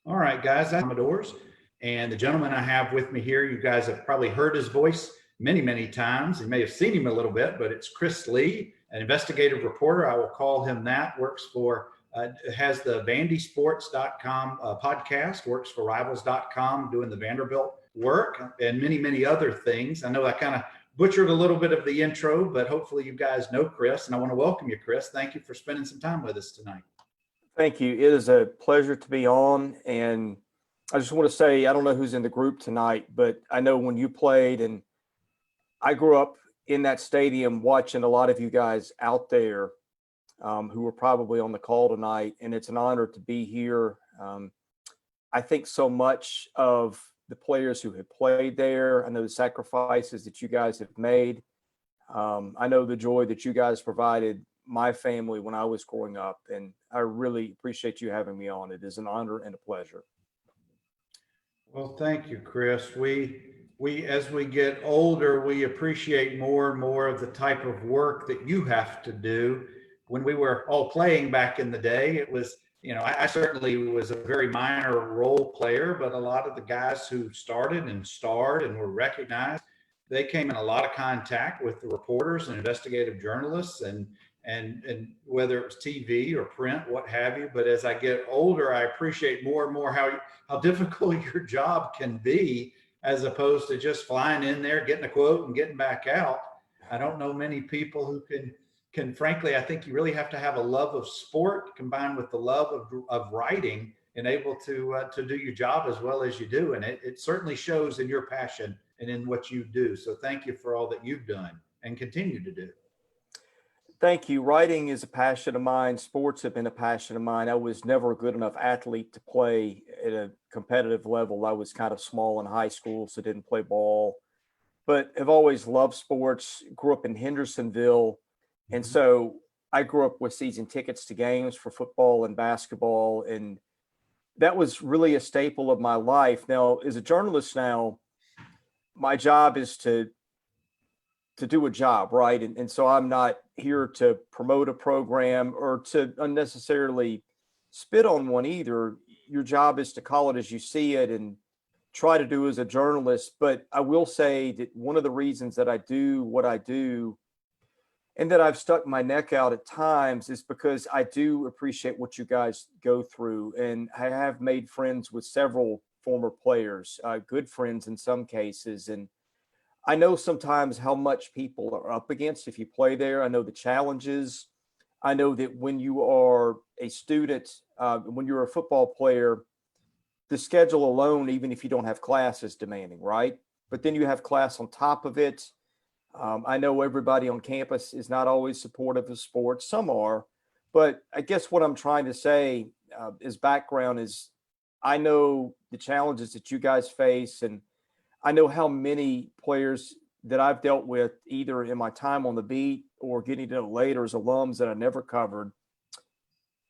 All right, guys, that's Commodores. And the gentleman I have with me here, you guys have probably heard his voice many, many times. You may have seen him a little bit, but it's Chris Lee, an investigative reporter. I will call him that. Works for, has the VandySports.com podcast, works for Rivals.com, doing the Vanderbilt work, and many, many other things. I know I kind of butchered a little bit of the intro, but hopefully you guys know Chris, and I want to welcome you, Chris. Thank you for spending some time with us tonight. Thank you. It is a pleasure to be on. And I just want to say, I don't know who's in the group tonight, but I know when you played, and I grew up in that stadium watching a lot of you guys out there who were probably on the call tonight. And it's an honor to be here. I think so much of the players who have played there. I know the sacrifices that you guys have made. I know the joy that you guys provided my family when I was growing up, and I really appreciate you having me on. It is an honor and a pleasure. Well, thank you, Chris. We as we get older, we appreciate more and more of the type of work that you have to do. When we were all playing back in the day, it was, I certainly was a very minor role player, but a lot of the guys who started and starred and were recognized, they came in a lot of contact with the reporters and investigative journalists, and whether it was TV or print, what have you. But as I get older, I appreciate more and more how difficult your job can be, as opposed to just flying in there, getting a quote and getting back out. I don't know many people who can frankly, I think you really have to have a love of sport combined with the love of writing and able to do your job as well as you do. And it certainly shows in your passion and in what you do. So thank you for all that you've done and continue to do. Thank you. Writing is a passion of mine. Sports have been a passion of mine. I was never a good enough athlete to play at a competitive level. I was kind of small in high school, so didn't play ball, but have always loved sports. Grew up in Hendersonville. And so I grew up with season tickets to games for football and basketball. And that was really a staple of my life. Now, as a journalist now, my job is to do a job, right? And so I'm not here to promote a program or to unnecessarily spit on one either. Your job is to call it as you see it and try to do as a journalist. But I will say that one of the reasons that I do what I do and that I've stuck my neck out at times is because I do appreciate what you guys go through. And I have made friends with several former players, good friends in some cases. And I know sometimes how much people are up against if you play there. I know the challenges. I know that when you are a student, when you're a football player, the schedule alone, even if you don't have class, is demanding, right? But then you have class on top of it. I know everybody on campus is not always supportive of sports. Some are. But I guess what I'm trying to say as background is I know the challenges that you guys face, and I know how many players that I've dealt with, either in my time on the beat or getting to know later as alums that I never covered,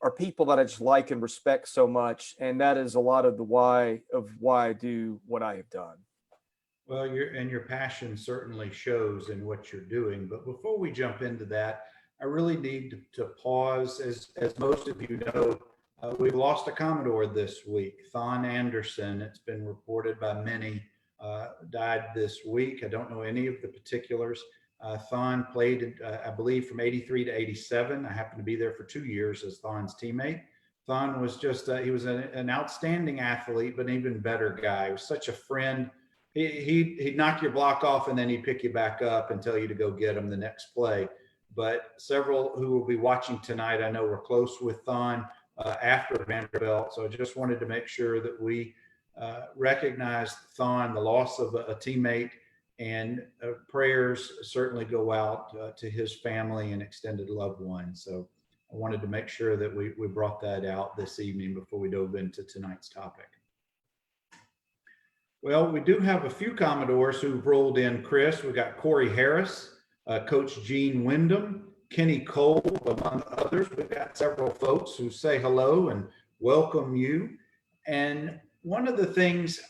are people that I just like and respect so much. And that is a lot of the why I do what I have done. Well, your passion certainly shows in what you're doing. But before we jump into that, I really need to pause. As most of you know, we've lost a Commodore this week, Thon Anderson. It's been reported by many. Died this week. I don't know any of the particulars. Thon played, I believe, from 83 to 87. I happened to be there for 2 years as Thon's teammate. Thon was just, he was an outstanding athlete, but an even better guy. He was such a friend. He'd knock your block off and then he'd pick you back up and tell you to go get him the next play. But several who will be watching tonight, I know, were close with Thon after Vanderbilt. So I just wanted to make sure that we recognized Thon, the loss of a teammate, and prayers certainly go out to his family and extended loved ones. So I wanted to make sure that we brought that out this evening before we dove into tonight's topic. Well, we do have a few Commodores who've rolled in, Chris. We've got Corey Harris, Coach Gene Wyndham, Kenny Cole, among others. We've got several folks who say hello and welcome you. And one of the things,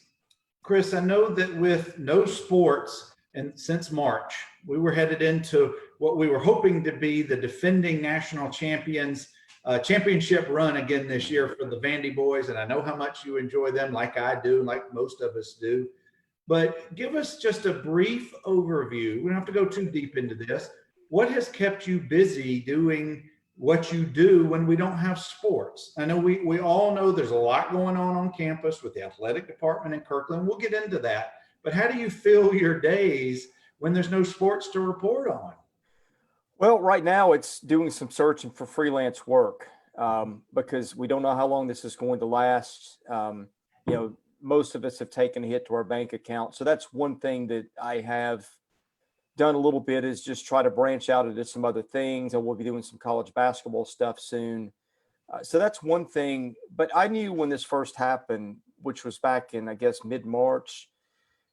Chris, I know that with no sports and since March, we were headed into what we were hoping to be the defending national champions championship run again this year for the Vandy boys, and I know how much you enjoy them, like I do, like most of us do. But give us just a brief overview. We don't have to go too deep into this. What has kept you busy doing what you do when we don't have sports? I know we all know there's a lot going on campus with the athletic department in Kirkland. We'll get into that. But how do you fill your days when there's no sports to report on? Well, right now it's doing some searching for freelance work because we don't know how long this is going to last. You know, most of us have taken a hit to our bank account. So that's one thing that I have done a little bit, is just try to branch out into some other things. And we'll be doing some college basketball stuff soon. So that's one thing. But I knew when this first happened, which was back in, I guess, mid-March,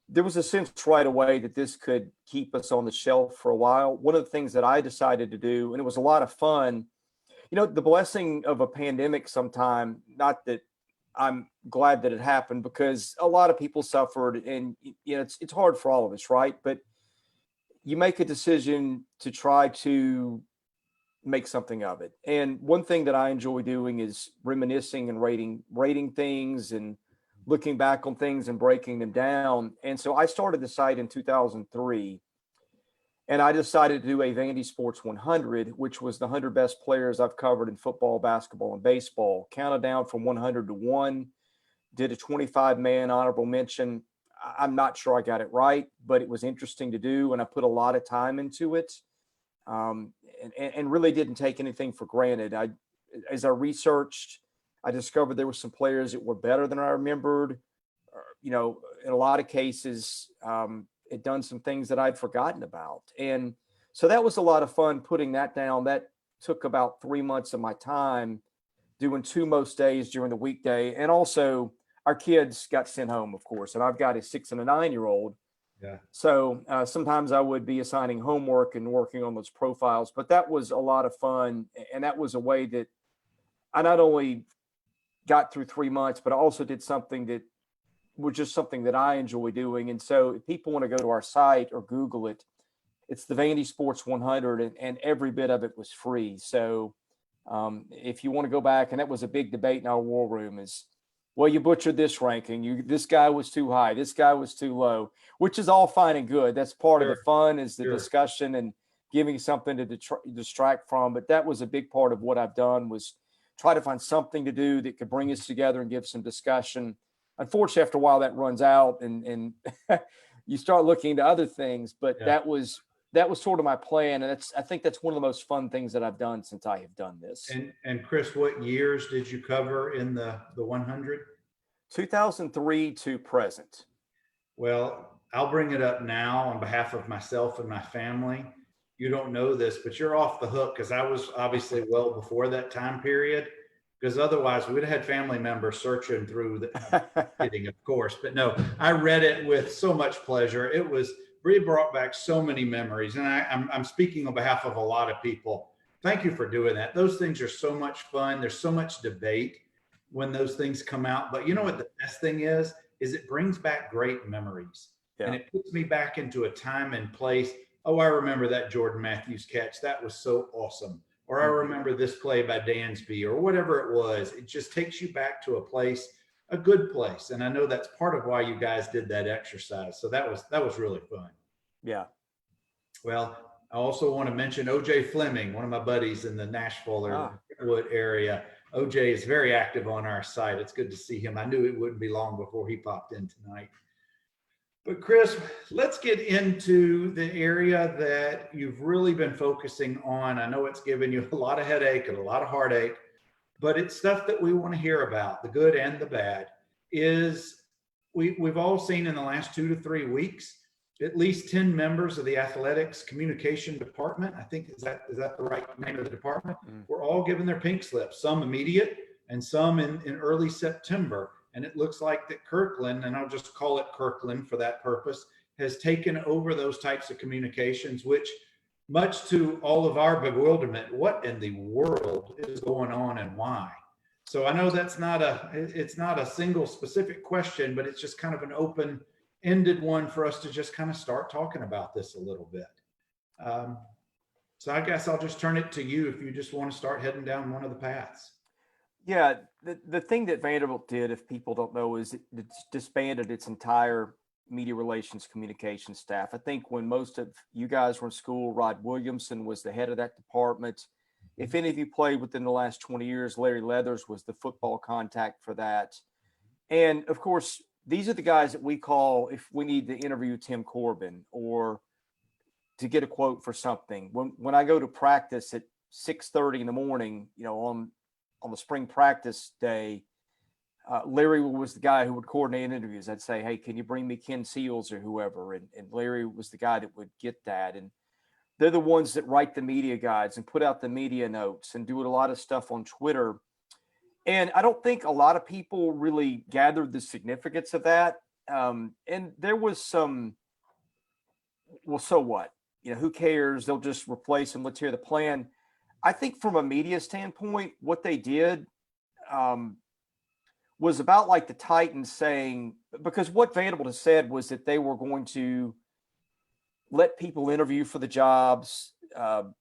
there was a sense right away that this could keep us on the shelf for a while. One of the things that I decided to do, and it was a lot of fun, you know, the blessing of a pandemic sometime, not that I'm glad that it happened, because a lot of people suffered, and you know, it's hard for all of us, right? But you make a decision to try to make something of it. And one thing that I enjoy doing is reminiscing and rating things and looking back on things and breaking them down. And so I started the site in 2003, and I decided to do a Vandy Sports 100, which was the 100 best players I've covered in football, basketball, and baseball, counted down from 100 to 1, did a 25-man honorable mention. I'm not sure I got it right, but it was interesting to do, and I put a lot of time into it, and really didn't take anything for granted. As I researched, I discovered there were some players that were better than I remembered. You know, in a lot of cases, had done some things that I'd forgotten about. And so that was a lot of fun putting that down. That took about 3 months of my time, doing 2 most days during the weekday. And also our kids got sent home, of course, and I've got a 6 and a 9-year-old. Yeah. So sometimes I would be assigning homework and working on those profiles, but that was a lot of fun. And that was a way that I not only got through 3 months, but I also did something that was just something that I enjoy doing. And so if people want to go to our site or Google it, it's the Vandy Sports 100, and every bit of it was free. So if you want to go back, and that was a big debate in our war room, is, well, you butchered this ranking. This guy was too high. This guy was too low, which is all fine and good. That's part of the fun, is the discussion and giving something to distract from. But that was a big part of what I've done, was try to find something to do that could bring us together and give some discussion. Unfortunately, after a while that runs out, and you start looking into other things, but that was sort of my plan. And I think that's one of the most fun things that I've done since I have done this. And Chris, what years did you cover in the 100? 2003 to present. Well, I'll bring it up now on behalf of myself and my family. You don't know this, but you're off the hook, because I was obviously well before that time period, because otherwise we'd have had family members searching through the kidding, of course, but no, I read it with so much pleasure. It brought back so many memories, and I'm speaking on behalf of a lot of people. Thank you for doing that. Those things are so much fun. There's so much debate when those things come out, but you know what the best thing is it brings back great memories. Yeah. And it puts me back into a time and place. Oh, I remember that Jordan Matthews catch. That was so awesome. Or I remember this play by Dansby, or whatever it was. It just takes you back to a place, a good place. And I know that's part of why you guys did that exercise. So that was really fun. Yeah. Well, I also want to mention OJ Fleming, one of my buddies in the Nashville or Wood area. OJ is very active on our site. It's good to see him. I knew it wouldn't be long before he popped in tonight. But Chris, let's get into the area that you've really been focusing on. I know it's given you a lot of headache and a lot of heartache, but it's stuff that we want to hear about, the good and the bad. We've all seen in the last 2 to 3 weeks, at least 10 members of the athletics communication department, I think, is that the right name of the department? We're all given their pink slips, some immediate and some in early September. And it looks like that Kirkland, and I'll just call it Kirkland for that purpose, has taken over those types of communications, which, much to all of our bewilderment, what in the world is going on and why? So I know it's not a single specific question, but it's just kind of an open-ended one for us to just kind of start talking about this a little bit. So I guess I'll just turn it to you if you just want to start heading down one of the paths. Yeah, the thing that Vanderbilt did, if people don't know, is it disbanded its entire media relations communication staff. I think when most of you guys were in school, Rod Williamson was the head of that department. If any of you played within the last 20 years, Larry Leathers was the football contact for that. And of course, these are the guys that we call if we need to interview Tim Corbin or to get a quote for something. When I go to practice at 6:30 in the morning, on the spring practice day, Larry was the guy who would coordinate interviews. I'd say, hey, can you bring me Ken Seals or whoever? And Larry was the guy that would get that. And they're the ones that write the media guides and put out the media notes and do a lot of stuff on Twitter. And I don't think a lot of people really gathered the significance of that. And there was some, well, so what? Who cares? They'll just replace them. Let's hear the plan. I think from a media standpoint, what they did was about like the Titans saying, because what Vanderbilt has said was that they were going to let people interview for the jobs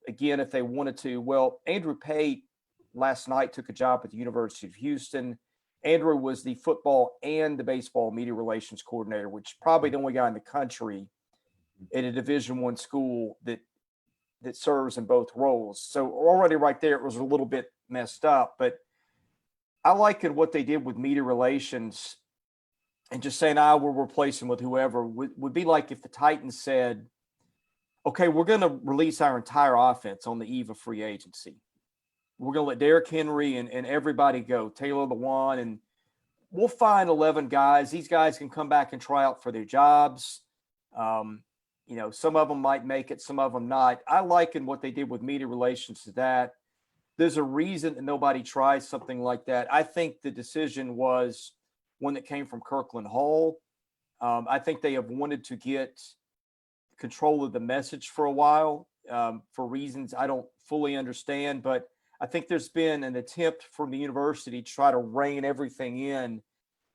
again if they wanted to. Well, Andrew Pate last night took a job at the University of Houston. Andrew was the football and the baseball media relations coordinator, which is probably the only guy in the country at a Division I school that serves in both roles. So already right there, it was a little bit messed up, but I like it what they did with media relations and just saying, we're replacing with whoever would be like if the Titans said, okay, we're going to release our entire offense on the eve of free agency. We're going to let Derrick Henry and everybody go, Taylor Lewan, and we'll find 11 guys. These guys can come back and try out for their jobs. Some of them might make it, some of them not. I liken what they did with media relations to that. There's a reason that nobody tries something like that. I think the decision was one that came from Kirkland Hall. I think they have wanted to get control of the message for a while for reasons I don't fully understand. But I think there's been an attempt from the university to try to rein everything in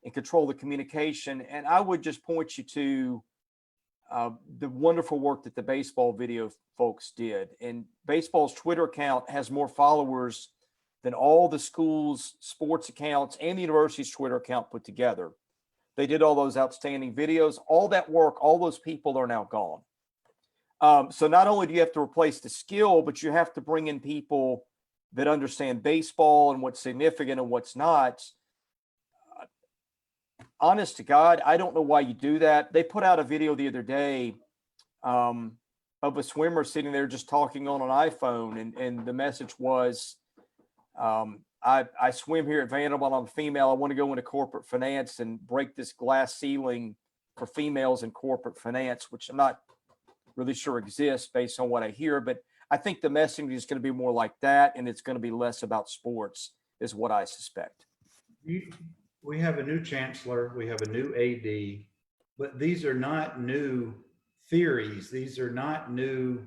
and control the communication. And I would just point you to the wonderful work that the baseball video folks did. And baseball's Twitter account has more followers than all the schools' sports accounts and the university's Twitter account put together. They did all those outstanding videos. All that work, all those people are now gone. So not only do you have to replace the skill, but you have to bring in people that understand baseball and what's significant and what's not. Honest to God, I don't know why you do that. They put out a video the other day of a swimmer sitting there just talking on an iPhone. And the message was, I swim here at Vanderbilt. I'm a female. I want to go into corporate finance and break this glass ceiling for females in corporate finance, which I'm not really sure exists based on what I hear. But I think the messaging is going to be more like that, and it's going to be less about sports, is what I suspect. We have a new chancellor, we have a new AD, but these are not new theories. These are not new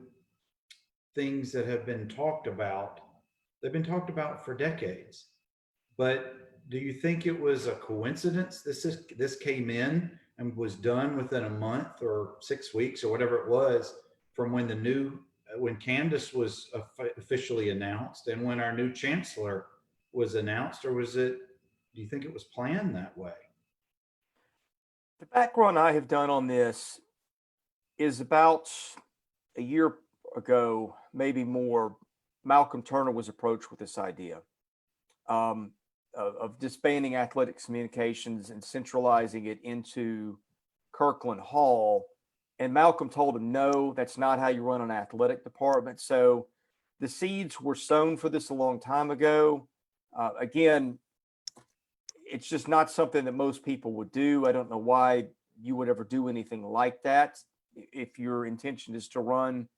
things that have been talked about. They've been talked about for decades. But do you think it was a coincidence this came in and was done within a month or 6 weeks or whatever it was from when Candace was officially announced and when our new chancellor was announced, or do you think it was planned that way? The background I have done on this is about a year ago, maybe more. Malcolm Turner was approached with this idea of disbanding athletics communications and centralizing it into Kirkland Hall. And Malcolm told him, no, that's not how you run an athletic department. So the seeds were sown for this a long time ago. Again, it's just not something that most people would do. I don't know why you would ever do anything like that. If your intention is to run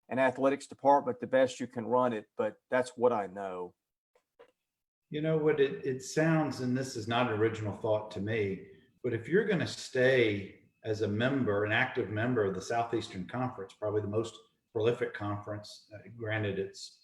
an athletics department the best you can run it, but that's what I know. You know what it sounds, and this is not an original thought to me, but if you're going to stay as a member, an active member of the Southeastern Conference, probably the most prolific conference, granted it's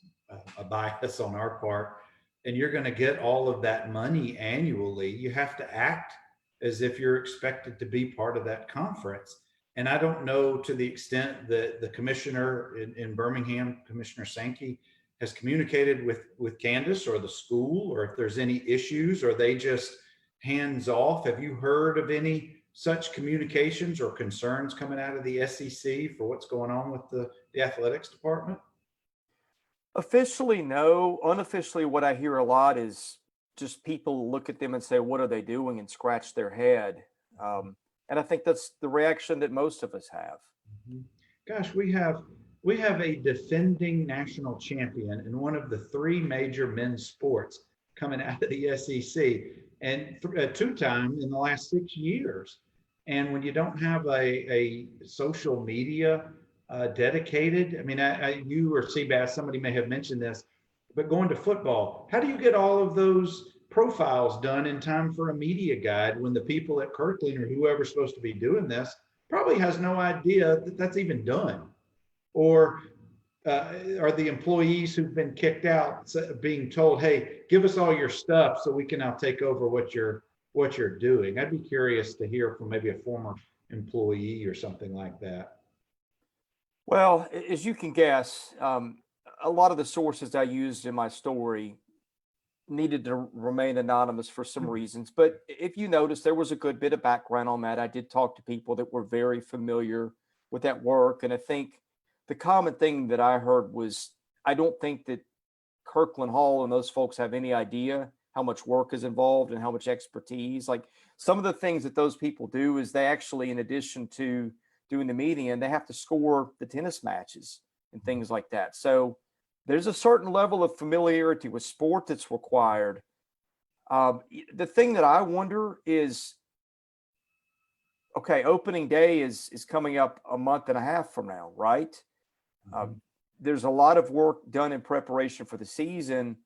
a bias on our part, and you're going to get all of that money annually, you have to act as if you're expected to be part of that conference. And I don't know to the extent that the commissioner in Birmingham, Commissioner Sankey, has communicated with Candace or the school, or if there's any issues, or are they just hands off? Have you heard of any such communications or concerns coming out of the SEC for what's going on with the athletics department? Officially, no. Unofficially, what I hear a lot is just people look at them and say, "What are they doing?" and scratch their head. And I think that's the reaction that most of us have. Mhm. Gosh, we have a defending national champion in one of the three major men's sports coming out of the SEC, and two-time in the last 6 years. And when you don't have a social media dedicated, I mean, you or Seabass, somebody may have mentioned this, but going to football, how do you get all of those profiles done in time for a media guide when the people at Kirkland or whoever's supposed to be doing this probably has no idea that that's even done? Or are the employees who've been kicked out being told, "Hey, give us all your stuff so we can now take over what you're doing"? I'd be curious to hear from maybe a former employee or something like that. Well, as you can guess, a lot of the sources I used in my story needed to remain anonymous for some reasons. But if you notice, there was a good bit of background on that. I did talk to people that were very familiar with that work. And I think the common thing that I heard was I don't think that Kirkland Hall and those folks have any idea how much work is involved and how much expertise. Like some of the things that those people do is they actually, in addition to doing the media, and they have to score the tennis matches and things like that. So there's a certain level of familiarity with sport that's required. The thing that I wonder is, okay, opening day is coming up a month and a half from now, right? Mhm. There's a lot of work done in preparation for the season,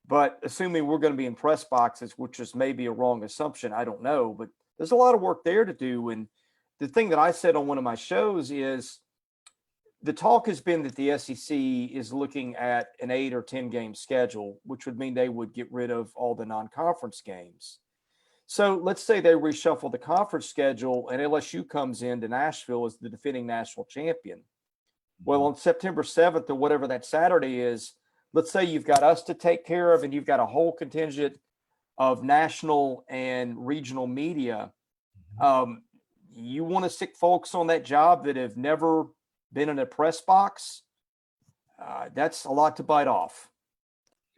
but assuming we're going to be in press boxes, which is maybe a wrong assumption, I don't know, but there's a lot of work there to do. And the thing that I said on one of my shows is the talk has been that the SEC is looking at an 8 or 10 game schedule, which would mean they would get rid of all the non-conference games. So let's say they reshuffle the conference schedule and LSU comes into Nashville as the defending national champion. Well, on September 7th or whatever that Saturday is, let's say you've got us to take care of and you've got a whole contingent of national and regional media. You want to stick folks on that job that have never been in a press box? That's a lot to bite off.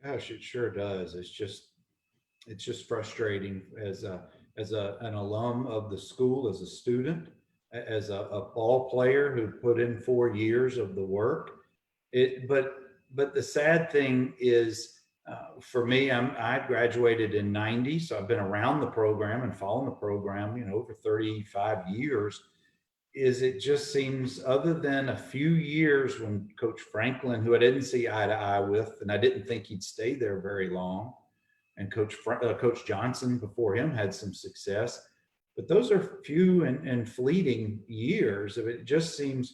Gosh, it sure does. It's just frustrating as an alum of the school, as a student, as a ball player who put in 4 years of the work. But the sad thing is, for me, I graduated in '90, so I've been around the program and following the program, over 35 years. Is it just seems, other than a few years when Coach Franklin, who I didn't see eye to eye with, and I didn't think he'd stay there very long, and Coach Johnson before him had some success, but those are few and fleeting years. It just seems,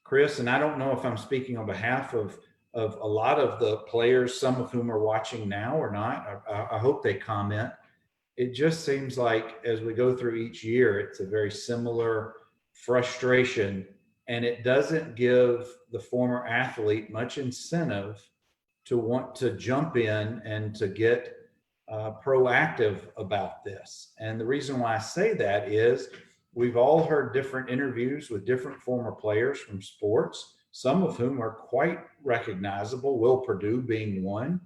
Chris, and I don't know if I'm speaking on behalf of a lot of the players, some of whom are watching now or not. I hope they comment. It just seems like as we go through each year, it's a very similar frustration, and it doesn't give the former athlete much incentive to want to jump in and to get proactive about this. And the reason why I say that is we've all heard different interviews with different former players from sports, some of whom are quite recognizable, Will Perdue being one.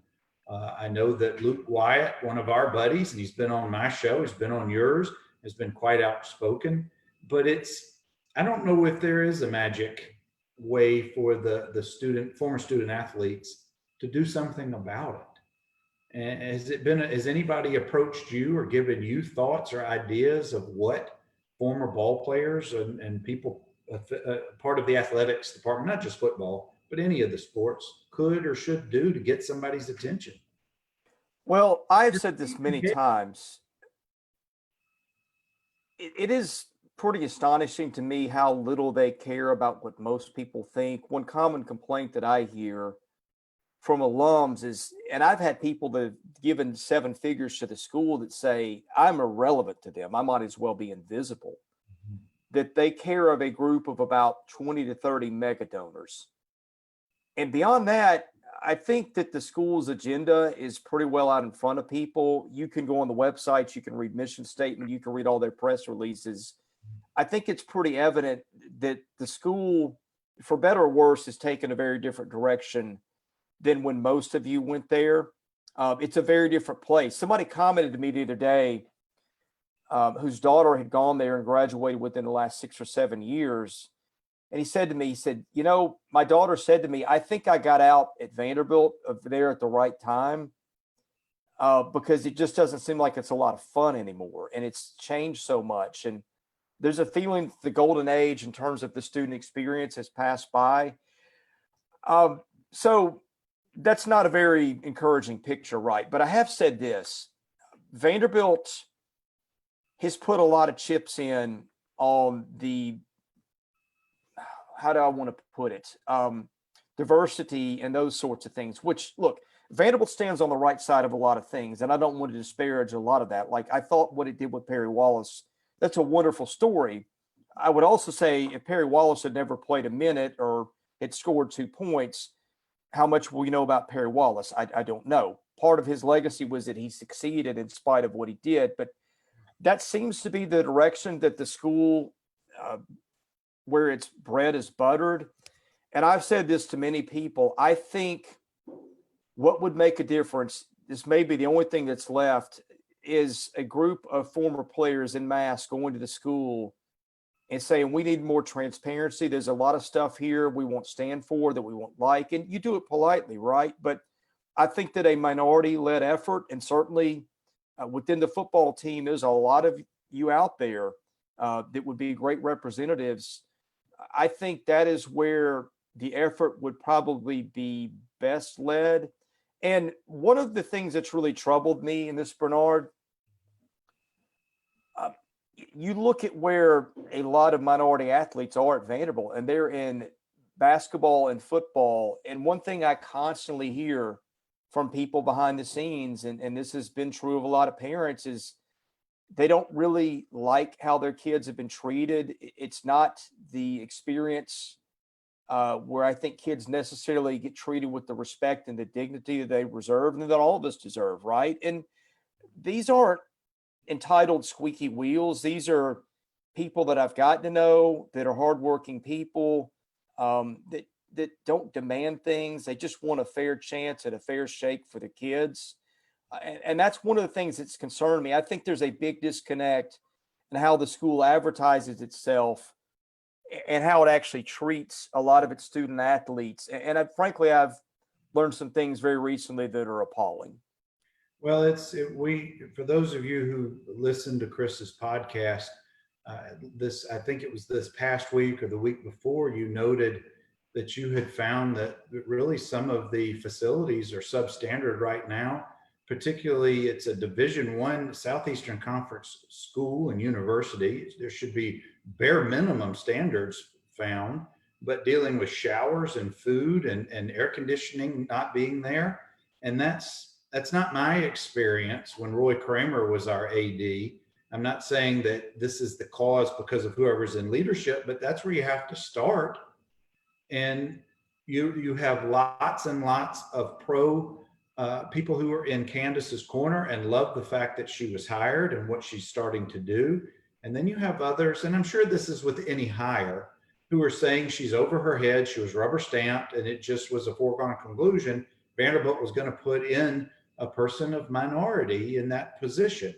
I know that Luke Wyatt, one of our buddies, and he's been on my show, he's been on yours, has been quite outspoken. But I don't know if there is a magic way for the former student athletes to do something about it. And has anybody approached you or given you thoughts or ideas of what former ball players and people, part of the athletics department, not just football, but any of the sports, could or should do to get somebody's attention? Well, I've said this many times. It is pretty astonishing to me how little they care about what most people think. One common complaint that I hear from alums is, and I've had people that have given seven figures to the school that say I'm irrelevant to them. I might as well be invisible. that they care of a group of about 20 to 30 mega donors. And beyond that, I think that the school's agenda is pretty well out in front of people. You can go on the website, you can read mission statement, you can read all their press releases. I think it's pretty evident that the school, for better or worse, has taken a very different direction than when most of you went there. It's a very different place. Somebody commented to me the other day, whose daughter had gone there and graduated within the last 6 or 7 years. And he said to me, he said, you know, my daughter said to me, I think I got out at Vanderbilt there at the right time, because it just doesn't seem like it's a lot of fun anymore. And it's changed so much. And there's a feeling the golden age in terms of the student experience has passed by. So that's not a very encouraging picture, right? But I have said this, Vanderbilt has put a lot of chips in on the, how do I want to put it? Diversity and those sorts of things, which, look, Vanderbilt stands on the right side of a lot of things. And I don't want to disparage a lot of that. Like, I thought what it did with Perry Wallace, that's a wonderful story. I would also say if Perry Wallace had never played a minute or had scored 2 points, how much will you know about Perry Wallace? I don't know. Part of his legacy was that he succeeded in spite of what he did. But that seems to be the direction that the school, where its bread is buttered. And I've said this to many people. I think what would make a difference, this may be the only thing that's left, is a group of former players en masse going to the school and saying, we need more transparency. There's a lot of stuff here we won't stand for, that we won't like. And you do it politely, right? But I think that a minority-led effort, and certainly within the football team, there's a lot of you out there that would be great representatives. I think that is where the effort would probably be best led. And one of the things that's really troubled me in this, Bernard, you look at where a lot of minority athletes are at Vanderbilt, and they're in basketball and football. And one thing I constantly hear from people behind the scenes, and this has been true of a lot of parents, is they don't really like how their kids have been treated. It's not the experience where I think kids necessarily get treated with the respect and the dignity that they deserve and that all of us deserve, right? And these aren't entitled squeaky wheels. These are people that I've gotten to know that are hardworking people, that don't demand things. They just want a fair chance and a fair shake for the kids. And that's one of the things that's concerned me. I think there's a big disconnect in how the school advertises itself and how it actually treats a lot of its student athletes. And frankly, I've learned some things very recently that are appalling. Well, for those of you who listened to Chris's podcast, I think it was this past week or the week before, you noted that you had found that really some of the facilities are substandard right now. Particularly, it's a Division I Southeastern Conference school and university. There should be bare minimum standards found, but dealing with showers and food and air conditioning not being there. And that's not my experience when Roy Kramer was our AD. I'm not saying that this is the cause because of whoever's in leadership, but that's where you have to start. And you have lots and lots of people who are in Candace's corner and love the fact that she was hired and what she's starting to do. And then you have others, and I'm sure this is with any hire, who are saying she's over her head, she was rubber stamped, and it just was a foregone conclusion. Vanderbilt was going to put in a person of minority in that position.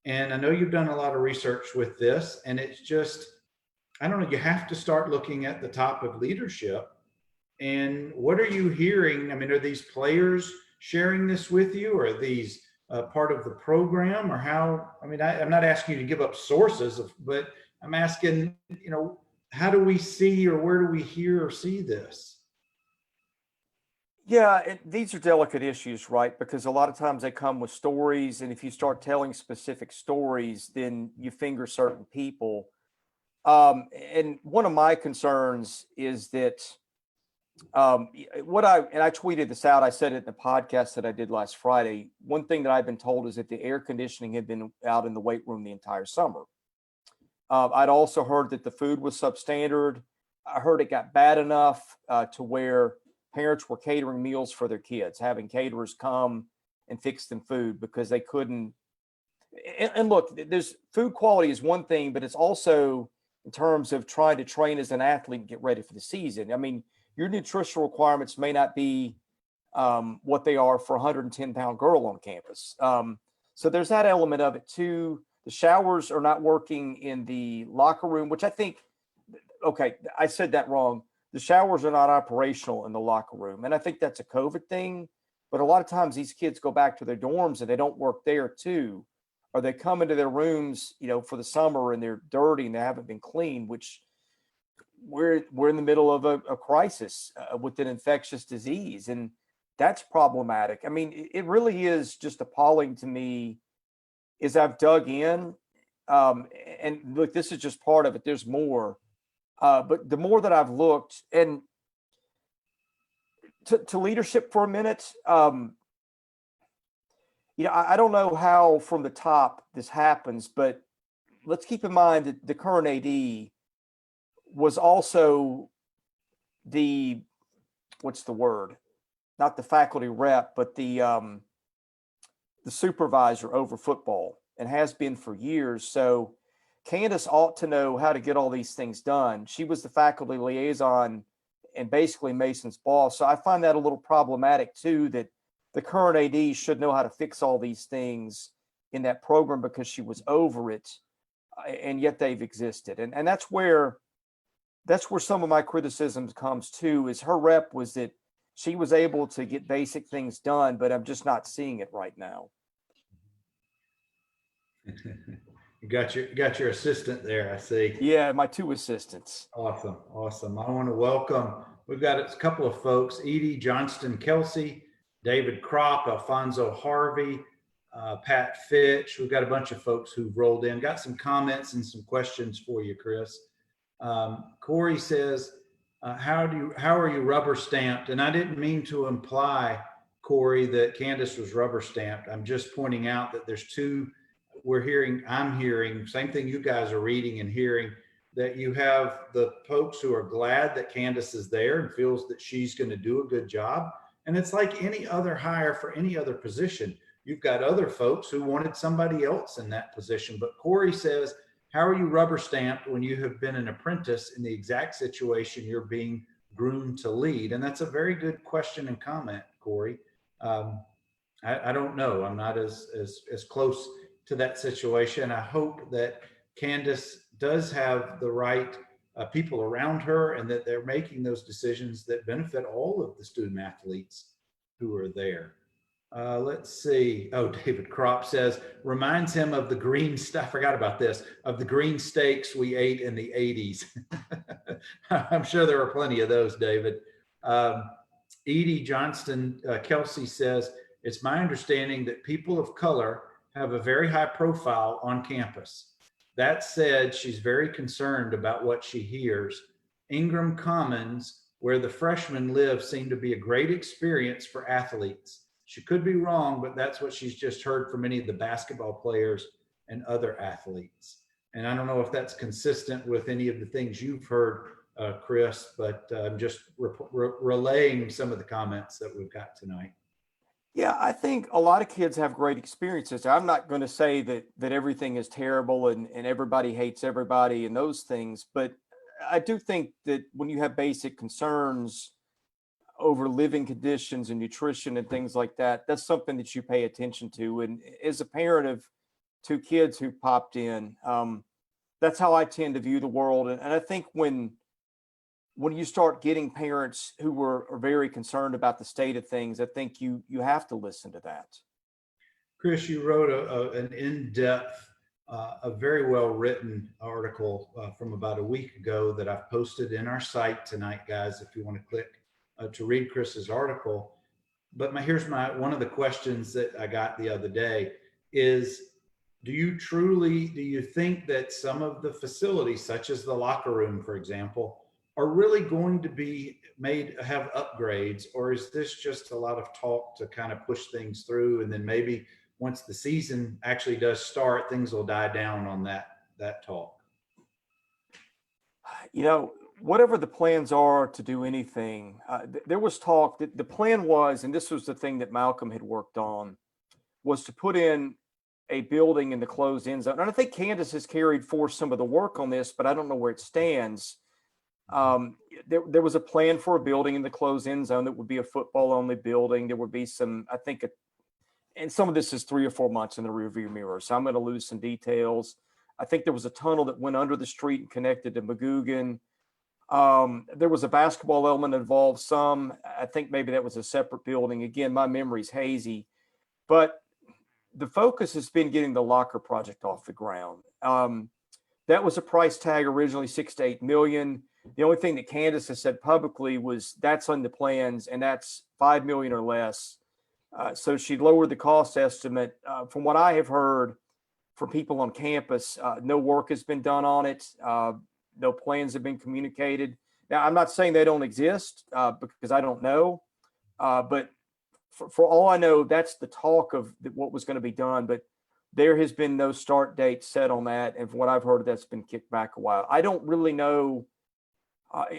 And I know you've done a lot of research with this, and it's just, I don't know, you have to start looking at the top of leadership. And what are you hearing? I mean, are these players sharing this with you, or are these part of the program, or how? I mean, I'm not asking you to give up sources, but I'm asking, how do we see, or where do we hear or see this? Yeah, these are delicate issues, right? Because a lot of times they come with stories, and if you start telling specific stories, then you finger certain people. And one of my concerns is that I tweeted this out. I said it in the podcast that I did last Friday. One thing that I've been told is that the air conditioning had been out in the weight room the entire summer. I'd also heard that the food was substandard. I heard it got bad enough to where parents were catering meals for their kids, having caterers come and fix them food because they couldn't. And look, there's food quality is one thing, but it's also in terms of trying to train as an athlete and get ready for the season. I mean, your nutritional requirements may not be what they are for a 110-pound girl on campus. So there's that element of it too. The showers are not working in the locker room, which I think, okay, I said that wrong. The showers are not operational in the locker room. And I think that's a COVID thing. But a lot of times these kids go back to their dorms and they don't work there too. Or they come into their rooms, for the summer and they're dirty and they haven't been cleaned, which we're in the middle of a crisis with an infectious disease. And that's problematic. I mean, it really is just appalling to me as I've dug in. And look, this is just part of it. There's more. But the more that I've looked and to leadership for a minute, I don't know how from the top this happens, but let's keep in mind that the current AD was also what's the word? Not the faculty rep, but the supervisor over football and has been for years. So Candace ought to know how to get all these things done. She was the faculty liaison and basically Mason's boss. So I find that a little problematic too, that the current AD should know how to fix all these things in that program because she was over it, and yet they've existed. And that's where some of my criticisms comes too, is her rep was that she was able to get basic things done, but I'm just not seeing it right now. You got your assistant there, I see. Yeah, my two assistants. Awesome. I want to welcome, we've got a couple of folks, Edie Johnston Kelsey, David Kropp, Alfonso Harvey, Pat Fitch. We've got a bunch of folks who've rolled in, got some comments and some questions for you, Chris. Corey says, how are you rubber stamped? And I didn't mean to imply, Corey, that Candace was rubber stamped. I'm just pointing out that there's two, I'm hearing, same thing you guys are reading and hearing, that you have the folks who are glad that Candace is there and feels that she's going to do a good job. And it's like any other hire for any other position. You've got other folks who wanted somebody else in that position. But Corey says, how are you rubber stamped when you have been an apprentice in the exact situation you're being groomed to lead? And that's a very good question and comment, Corey. I don't know. I'm not as close to that situation. I hope that Candace does have the right people around her and that they're making those decisions that benefit all of the student athletes who are there. Let's see. Oh, David Kropp says, reminds him of the green stuff. I forgot about this, of the green steaks we ate in the 80s. I'm sure there were plenty of those, David. Edie Johnston Kelsey says, it's my understanding that people of color have a very high profile on campus. That said, she's very concerned about what she hears. Ingram Commons, where the freshmen live, seem to be a great experience for athletes. She could be wrong, but that's what she's just heard from many of the basketball players and other athletes. And I don't know if that's consistent with any of the things you've heard, Chris, but I'm just relaying some of the comments that we've got tonight. Yeah, I think a lot of kids have great experiences. I'm not going to say that everything is terrible and everybody hates everybody and those things, but I do think that when you have basic concerns over living conditions and nutrition and things like that, that's something that you pay attention to. And as a parent of two kids who popped in, that's how I tend to view the world. And I think when you start getting parents who are very concerned about the state of things, I think you have to listen to that. Chris, you wrote an in-depth, a very well-written article from about a week ago that I've posted in our site tonight, guys, if you want to click to read Chris's article. But here's one of the questions that I got the other day is, do you think that some of the facilities, such as the locker room, for example, are really going to be have upgrades, or is this just a lot of talk to kind of push things through, and then maybe once the season actually does start, things will die down on that talk? Whatever the plans are to do anything, there was talk that the plan was, and this was the thing that Malcolm had worked on, was to put in a building in the closed end zone. And I think Candace has carried forth some of the work on this, but I don't know where it stands. There was a plan for a building in the closed end zone that would be a football only building. There would be some, I think, and some of this is 3 or 4 months in the rearview mirror. So I'm going to lose some details. I think there was a tunnel that went under the street and connected to Magoogan. There was a basketball element involved. I think maybe that was a separate building. Again, my memory's hazy, but the focus has been getting the locker project off the ground. That was a price tag originally, 6 to 8 million. The only thing that Candace has said publicly was that's on the plans, and that's 5 million or less. So she lowered the cost estimate. From what I have heard from people on campus, no work has been done on it. No plans have been communicated. Now, I'm not saying they don't exist because I don't know, but for all I know, that's the talk of what was going to be done. But there has been no start date set on that. And from what I've heard, that's been kicked back a while. I don't really know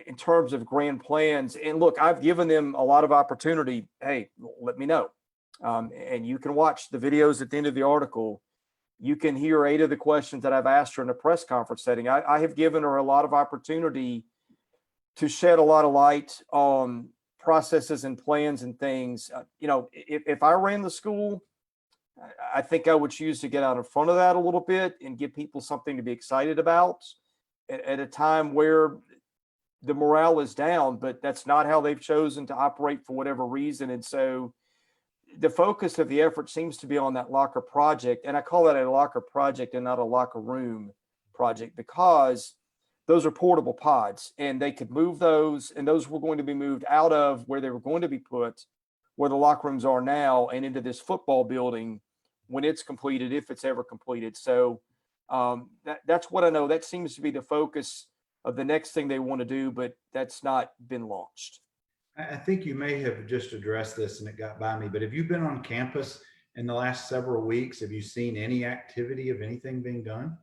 in terms of grand plans. And look, I've given them a lot of opportunity. Hey, let me know. And you can watch the videos at the end of the article. You can hear 8 of the questions that I've asked her in a press conference setting. I have given her a lot of opportunity to shed a lot of light on processes and plans and things. If I ran the school, I think I would choose to get out in front of that a little bit and give people something to be excited about at a time where the morale is down, but that's not how they've chosen to operate for whatever reason. And so the focus of the effort seems to be on that locker project. And I call that a locker project and not a locker room project because those are portable pods and they could move those, and those were going to be moved out of where they were going to be put, where the locker rooms are now, and into this football building when it's completed, if it's ever completed. So that's what I know. That seems to be the focus of the next thing they want to do, but that's not been launched. I think you may have just addressed this and it got by me, but have you been on campus in the last several weeks? Have you seen any activity of anything being done?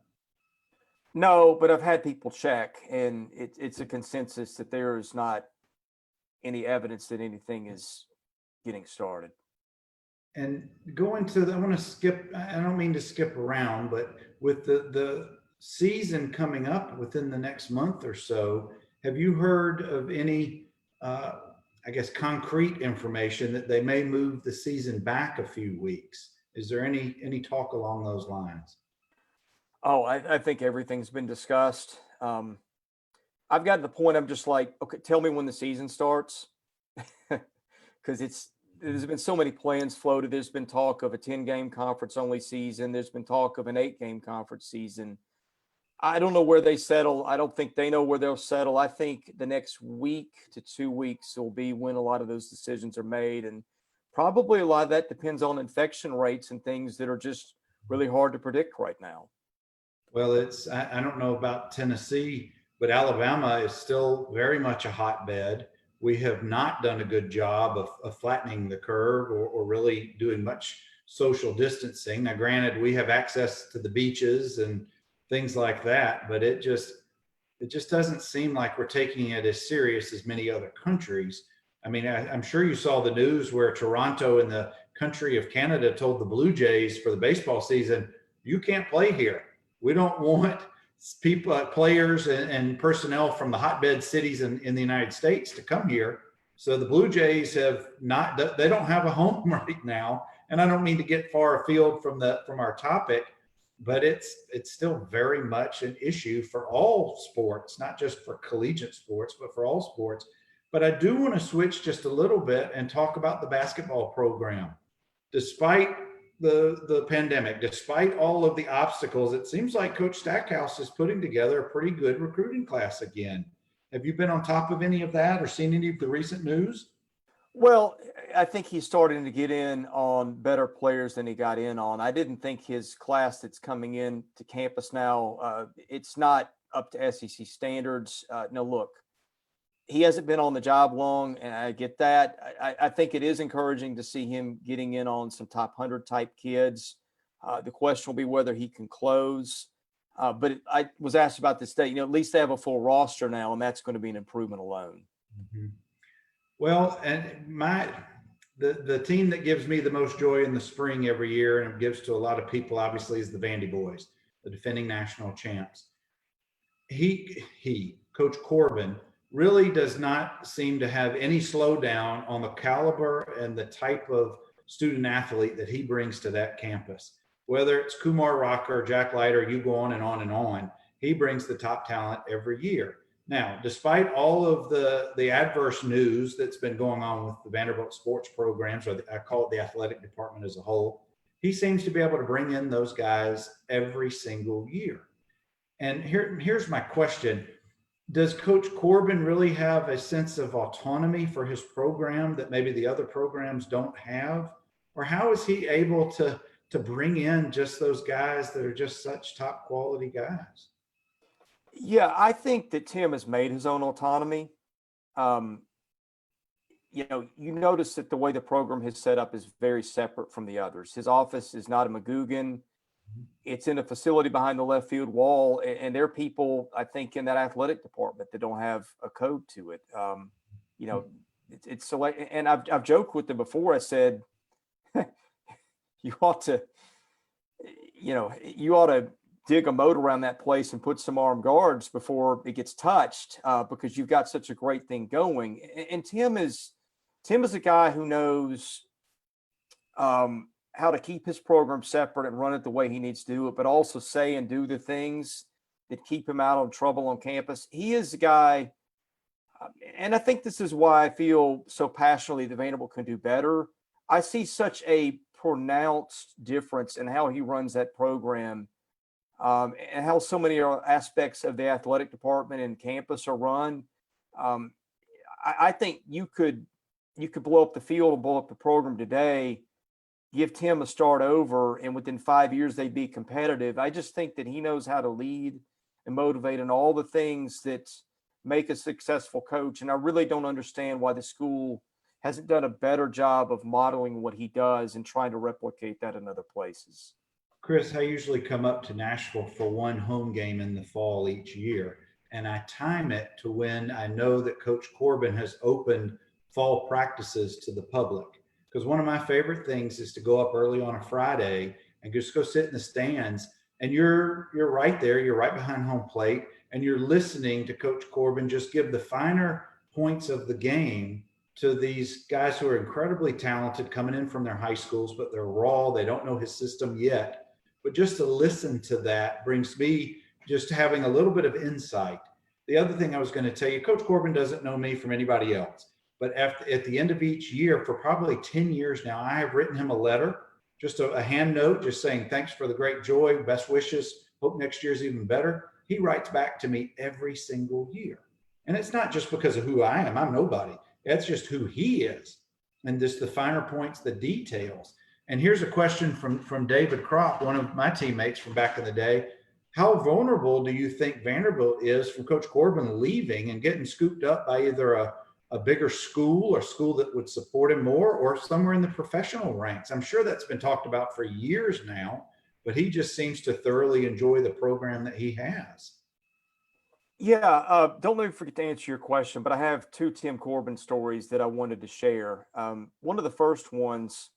No, but I've had people check, and it's a consensus that there is not any evidence that anything is getting started. And going to, I want to skip, I don't mean to skip around, but with the season coming up within the next month or so, have you heard of any, I guess, concrete information that they may move the season back a few weeks? Is there any talk along those lines? Oh, I think everything's been discussed. I've got to the point I'm just like, okay, tell me when the season starts. Because there's been so many plans floated. There's been talk of a 10-game conference only season. There's been talk of an 8-game conference season. I don't know where they settle. I don't think they know where they'll settle. I think the next week to 2 weeks will be when a lot of those decisions are made. And probably a lot of that depends on infection rates and things that are just really hard to predict right now. Well, I don't know about Tennessee, but Alabama is still very much a hotbed. We have not done a good job of flattening the curve or really doing much social distancing. Now, granted, we have access to the beaches and things like that, but it just doesn't seem like we're taking it as serious as many other countries. I mean, I'm sure you saw the news where Toronto in the country of Canada told the Blue Jays for the baseball season, you can't play here. We don't want people, players and personnel from the hotbed cities in the United States to come here. So the Blue Jays have not, they don't have a home right now. And I don't mean to get far afield from our topic, but it's still very much an issue for all sports, not just for collegiate sports, but for all sports. But I do want to switch just a little bit and talk about the basketball program. Despite the pandemic, despite all of the obstacles, it seems like Coach Stackhouse is putting together a pretty good recruiting class again. Have you been on top of any of that or seen any of the recent news? Well, I think he's starting to get in on better players than he got in on. I didn't think his class that's coming in to campus now, it's not up to SEC standards. No, look, he hasn't been on the job long, and I get that. I think it is encouraging to see him getting in on some top 100 type kids. The question will be whether he can close. But I was asked about this day, at least they have a full roster now, and that's going to be an improvement alone. Mhm. Well, and the team that gives me the most joy in the spring every year, and it gives to a lot of people, obviously, is the Vandy Boys, the defending national champs. Coach Corbin, really does not seem to have any slowdown on the caliber and the type of student athlete that he brings to that campus. Whether it's Kumar Rocker, Jack Leiter, you go on and on and on, he brings the top talent every year. Now, despite all of the adverse news that's been going on with the Vanderbilt sports programs, or I call it the athletic department as a whole, he seems to be able to bring in those guys every single year. And here's my question. Does Coach Corbin really have a sense of autonomy for his program that maybe the other programs don't have? Or how is he able to bring in just those guys that are just such top quality guys? Yeah, I think that Tim has made his own autonomy. Um, you notice that the way the program is set up is very separate from the others. His office is not a McGugin. It's in a facility behind the left field wall, and there are people, I think, in that athletic department that don't have a code to it. You know, it's select, and I've joked with them before. I said, you ought to, you ought to dig a moat around that place and put some armed guards before it gets touched, because you've got such a great thing going. And Tim is a guy who knows how to keep his program separate and run it the way he needs to do it, but also say and do the things that keep him out of trouble on campus. He is a guy, and I think this is why I feel so passionately that Vanderbilt can do better. I see such a pronounced difference in how he runs that program, and how so many aspects of the athletic department and campus are run. I think you could blow up the field and blow up the program today, give Tim a start over, and within 5 years they'd be competitive. I just think that he knows how to lead and motivate and all the things that make a successful coach. And I really don't understand why the school hasn't done a better job of modeling what he does and trying to replicate that in other places. Chris, I usually come up to Nashville for one home game in the fall each year, and I time it to when I know that Coach Corbin has opened fall practices to the public. Because one of my favorite things is to go up early on a Friday and just go sit in the stands, and you're right there, you're right behind home plate, and you're listening to Coach Corbin just give the finer points of the game to these guys who are incredibly talented coming in from their high schools, but they're raw, they don't know his system yet. But just to listen to that brings me just having a little bit of insight. The other thing I was going to tell you, Coach Corbin doesn't know me from anybody else. But at the end of each year, for probably 10 years now, I have written him a letter, just a hand note, just saying, thanks for the great joy, best wishes, hope next year's even better. He writes back to me every single year. And it's not just because of who I am. I'm nobody. That's just who he is. And just the finer points, the details. And here's a question from David Kropp, one of my teammates from back in the day. How vulnerable do you think Vanderbilt is from Coach Corbin leaving and getting scooped up by either a bigger school or school that would support him more, or somewhere in the professional ranks? I'm sure that's been talked about for years now, but he just seems to thoroughly enjoy the program that he has. Yeah, don't let me forget to answer your question, but I have two Tim Corbin stories that I wanted to share. One of the first ones,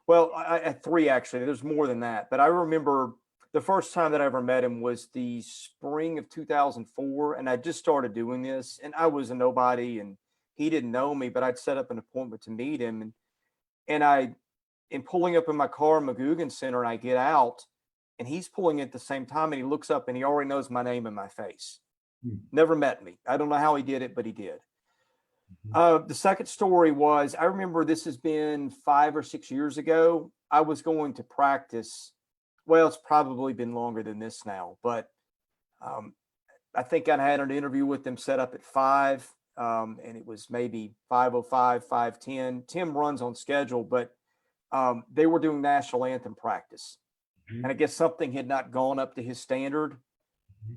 well, I had three actually. There's more than that, but I remember the first time that I ever met him was the spring of 2004, and I just started doing this, and I was a nobody, and he didn't know me, but I'd set up an appointment to meet him, and I am pulling up in my car in McGugin Center, and I get out, and he's pulling at the same time, and he looks up, and he already knows my name and my face. Never met me. I don't know how he did it, but he did. The second story was, I remember this has been 5 or 6 years ago. I was going to practice. Well, it's probably been longer than this now, but I think I had an interview with them set up at 5, and it was maybe 5:05, 5:10. Tim runs on schedule, but they were doing national anthem practice. And I guess something had not gone up to his standard.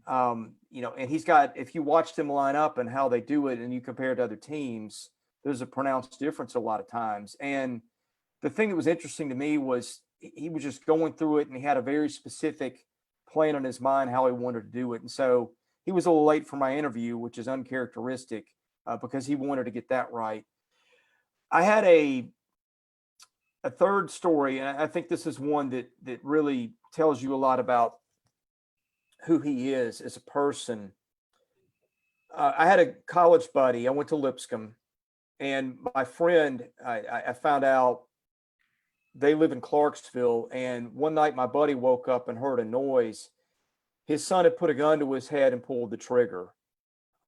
And he's got, if you watch them line up and how they do it and you compare it to other teams, there's a pronounced difference a lot of times. And the thing that was interesting to me was he was just going through it, and he had a very specific plan in his mind how he wanted to do it. And so he was a little late for my interview, which is uncharacteristic because he wanted to get that right. I had a third story, and I think this is one that really tells you a lot about who he is as a person. I had a college buddy. I went to Lipscomb, and my friend, I found out they live in Clarksville. And one night my buddy woke up and heard a noise. His son had put a gun to his head and pulled the trigger.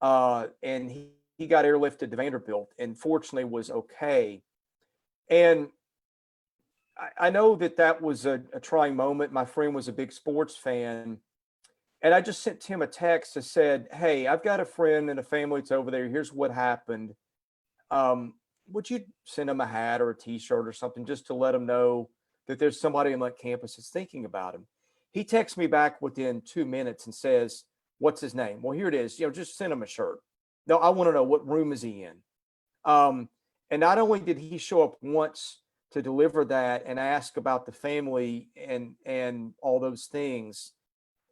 And he got airlifted to Vanderbilt and fortunately was okay. And I know that was a trying moment. My friend was a big sports fan. And I just sent Tim a text that said, "Hey, I've got a friend and a family that's over there. Here's what happened. Would you send him a hat or a t-shirt or something just to let him know that there's somebody on that campus that's thinking about him?" He texts me back within 2 minutes and says, "What's his name?" Well, here it is. Just send him a shirt. No, I want to know, what room is he in? And not only did he show up once to deliver that and ask about the family and all those things,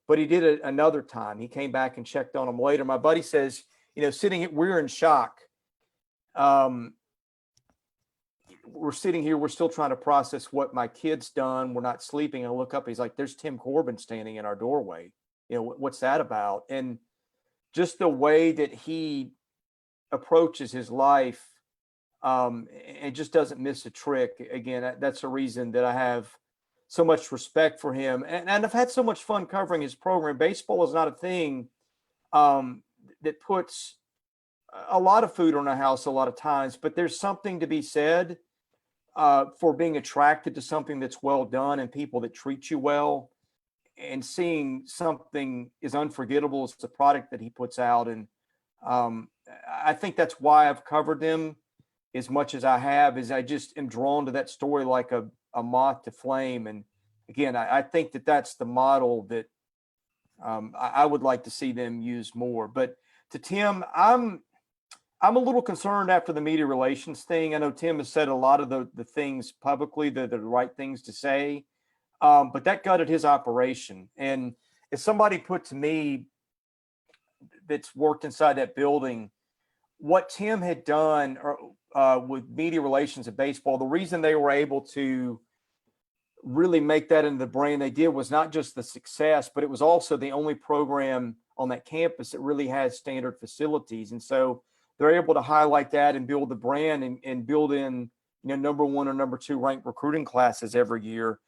but he did it another time. He came back and checked on him later. My buddy says, we're in shock. We're sitting here, we're still trying to process what my kid's done. We're not sleeping. I look up, he's like, "There's Tim Corbin standing in our doorway. What's that about?" And just the way that he approaches his life, and just doesn't miss a trick. Again, that's a reason that I have so much respect for him. And I've had so much fun covering his program. Baseball is not a thing that puts a lot of food on a house a lot of times, but there's something to be said for being attracted to something that's well done and people that treat you well, and seeing something as unforgettable as the product that he puts out. And I think that's why I've covered them as much as I have, is I just am drawn to that story like a moth to flame. And again, I think that's the model that I would like to see them use more. But to Tim, I'm a little concerned after the media relations thing. I know Tim has said a lot of the things publicly that are the right things to say, but that gutted his operation. And as somebody put to me that's worked inside that building, what Tim had done with media relations at baseball, the reason they were able to really make that into the brand they did was not just the success, but it was also the only program on that campus that really has standard facilities. And so they're able to highlight that and build the brand and build in, number 1 or number 2 ranked recruiting classes every year.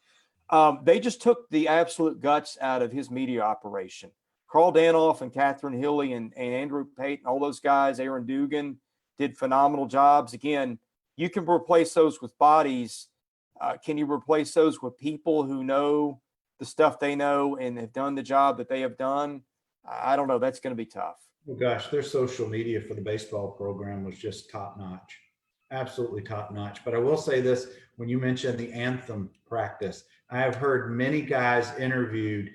They just took the absolute guts out of his media operation. Carl Danoff and Catherine Hilly and Andrew Payton, all those guys, Aaron Dugan, did phenomenal jobs. Again, you can replace those with bodies. Can you replace those with people who know the stuff they know and have done the job that they have done? I don't know. That's going to be tough. Oh gosh, their social media for the baseball program was just top notch, absolutely top notch. But I will say this, when you mentioned the anthem practice, I have heard many guys interviewed.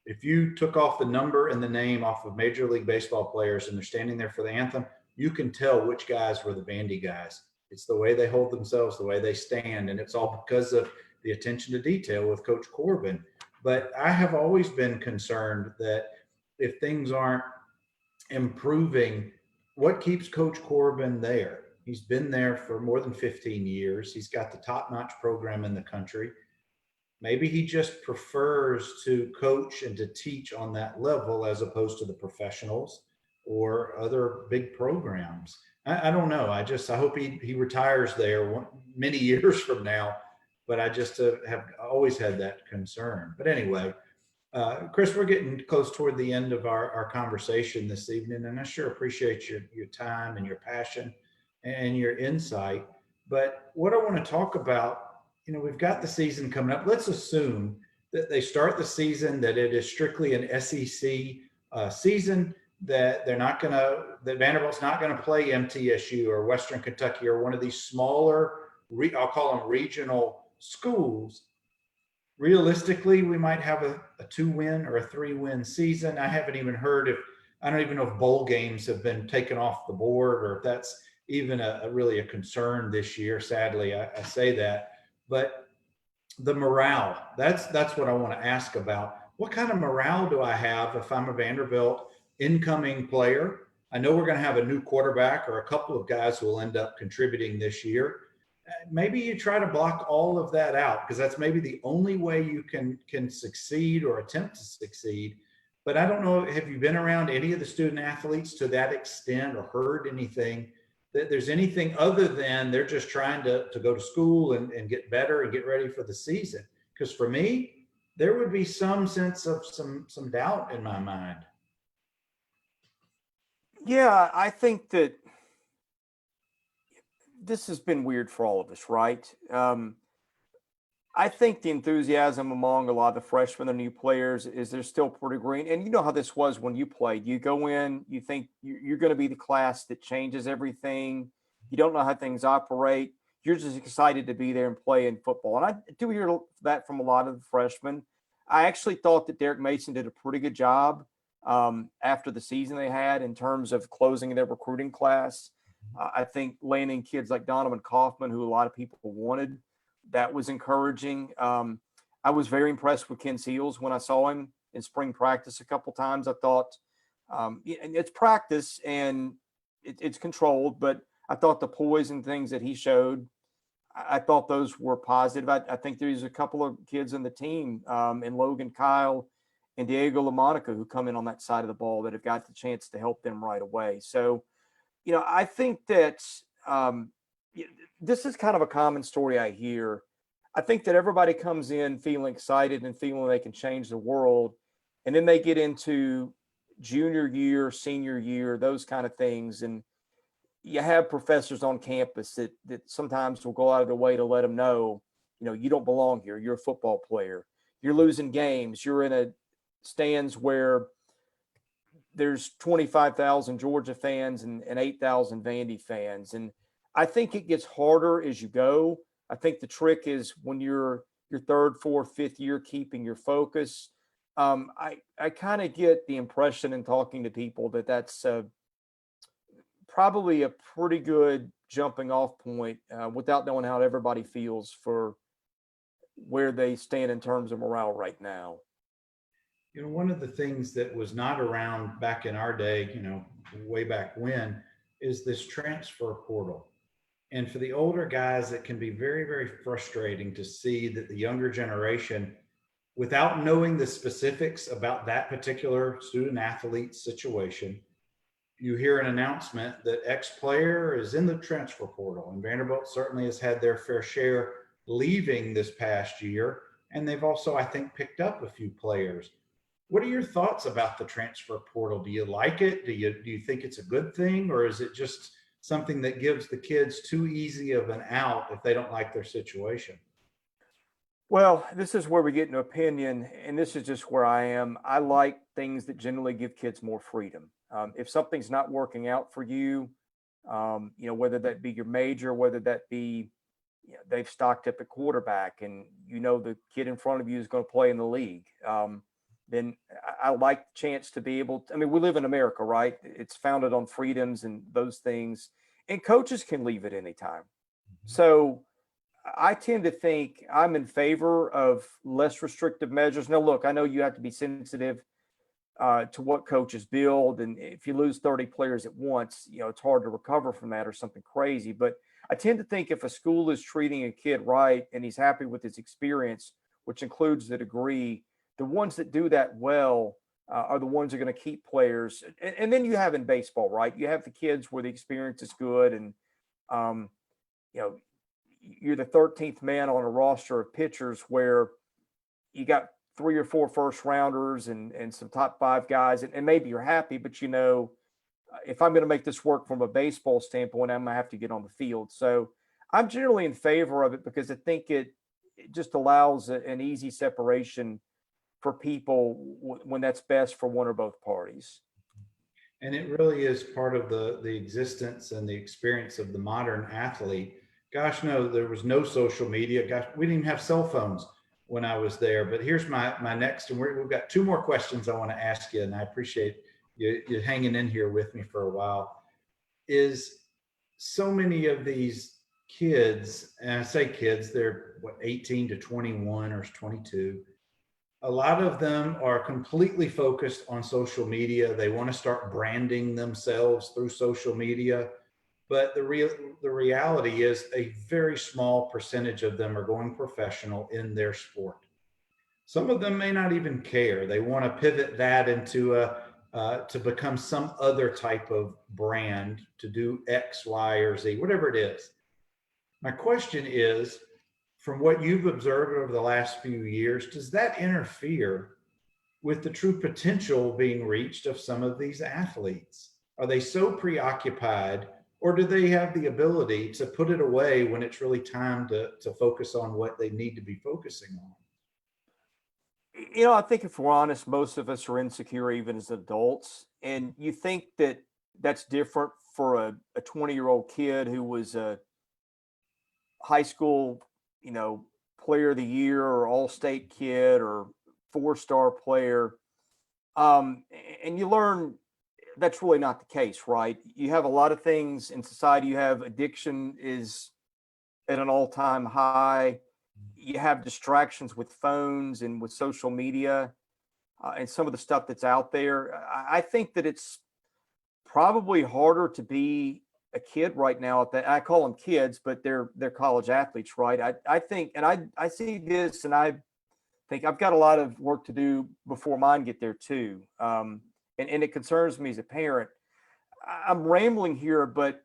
If you took off the number and the name off of Major League Baseball players and they're standing there for the anthem, you can tell which guys were the bandy guys. It's the way they hold themselves, the way they stand, and it's all because of the attention to detail with Coach Corbin. But I have always been concerned that if things aren't improving, what keeps Coach Corbin there? He's been there for more than 15 years. He's got the top-notch program in the country. Maybe he just prefers to coach and to teach on that level as opposed to the professionals or other big programs. I don't know. I hope he retires there many years from now, but I just have always had that concern. But anyway, Chris, we're getting close toward the end of our conversation this evening, and I sure appreciate your time and your passion and your insight. But what I want to talk about, we've got the season coming up. Let's assume that they start the season, that it is strictly an SEC season, that that Vanderbilt's not going to play MTSU or Western Kentucky or one of these smaller, I'll call them regional schools. Realistically, we might have a 2-win or a 3-win season. I don't even know if bowl games have been taken off the board or if that's even really a concern this year. Sadly, I say that, but the morale, that's what I want to ask about. what kind of morale do I have if I'm a Vanderbilt incoming player? I know we're going to have a new quarterback or a couple of guys who will end up contributing this year. Maybe you try to block all of that out because that's maybe the only way you can succeed or attempt to succeed. But I don't know, have you been around any of the student athletes to that extent or heard anything that there's anything other than they're just trying to go to school and get better and get ready for the season? Because for me, there would be some sense of some doubt in my mind. Yeah, I think that this has been weird for all of us, right? I think the enthusiasm among a lot of the freshmen and new players is they're still pretty green. And you know how this was when you played. You go in, you think you're going to be the class that changes everything. You don't know how things operate. You're just excited to be there and play in football. And I do hear that from a lot of the freshmen. I actually thought that Derek Mason did a pretty good job after the season they had in terms of closing their recruiting class. I think landing kids like Donovan Kaufman, who a lot of people wanted, that was encouraging. I was very impressed with Ken Seals when I saw him in spring practice a couple times. I thought it's practice and it's controlled, but I thought the poise and things that he showed, I thought those were positive. I think there's a couple of kids in the team, and Logan Kyle and Diego LaMonica, who come in on that side of the ball that have got the chance to help them right away. So, I think that this is kind of a common story I hear. I think that everybody comes in feeling excited and feeling they can change the world. And then they get into junior year, senior year, those kind of things. And you have professors on campus that sometimes will go out of their way to let them know, you don't belong here. You're a football player. You're losing games. You're in a stands where there's 25,000 Georgia fans and 8,000 Vandy fans. And I think it gets harder as you go. I think the trick is when you're your third, fourth, fifth year, keeping your focus. I kind of get the impression in talking to people that that's probably a pretty good jumping off point without knowing how everybody feels for where they stand in terms of morale right now. One of the things that was not around back in our day, way back when, is this transfer portal. And for the older guys, it can be very, very frustrating to see that the younger generation, without knowing the specifics about that particular student athlete situation, you hear an announcement that X player is in the transfer portal. And Vanderbilt certainly has had their fair share leaving this past year. And they've also, I think, picked up a few players. What are your thoughts about the transfer portal? Do you like it? Do you think it's a good thing, or is it just something that gives the kids too easy of an out if they don't like their situation? Well, this is where we get into opinion, and this is just where I am. I like things that generally give kids more freedom. If something's not working out for you, whether that be your major, whether that be they've stocked up a quarterback, and the kid in front of you is going to play in the league. Then I like the chance to be able to, we live in America, right? It's founded on freedoms and those things, and coaches can leave at any time. So I tend to think I'm in favor of less restrictive measures. Now, look, I know you have to be sensitive to what coaches build. And if you lose 30 players at once, it's hard to recover from that or something crazy. But I tend to think if a school is treating a kid right and he's happy with his experience, which includes the degree, the ones that do that well are the ones that are going to keep players. And then you have in baseball, right? You have the kids where the experience is good. And, you're the 13th man on a roster of pitchers where you got 3 or 4 first rounders and some top 5 guys. And maybe you're happy, but if I'm going to make this work from a baseball standpoint, I'm going to have to get on the field. So I'm generally in favor of it because I think it just allows an easy separation for people when that's best for one or both parties. And it really is part of the existence and the experience of the modern athlete. Gosh, no, there was no social media. Gosh, we didn't even have cell phones when I was there. But here's my next, and we've got 2 more questions I want to ask you, and I appreciate you hanging in here with me for a while. Is so many of these kids, and I say kids, they're 18 to 21 or 22. A lot of them are completely focused on social media. They want to start branding themselves through social media. But the reality is a very small percentage of them are going professional in their sport. Some of them may not even care. They want to pivot that into to become some other type of brand to do X, Y, or Z, whatever it is. My question is, from what you've observed over the last few years, does that interfere with the true potential being reached of some of these athletes? Are they so preoccupied, or do they have the ability to put it away when it's really time to focus on what they need to be focusing on? I think if we're honest, most of us are insecure even as adults. And you think that that's different for a 20-year-old kid who was a high school, player of the year or all-state kid or four-star player. And you learn that's really not the case, right? You have a lot of things in society. You have addiction is at an all-time high. You have distractions with phones and with social media and some of the stuff that's out there. I think that it's probably harder to be a kid right now. I call them kids, but they're college athletes, right? I think, and I see this, and I think I've got a lot of work to do before mine get there too. And it concerns me as a parent. I'm rambling here, but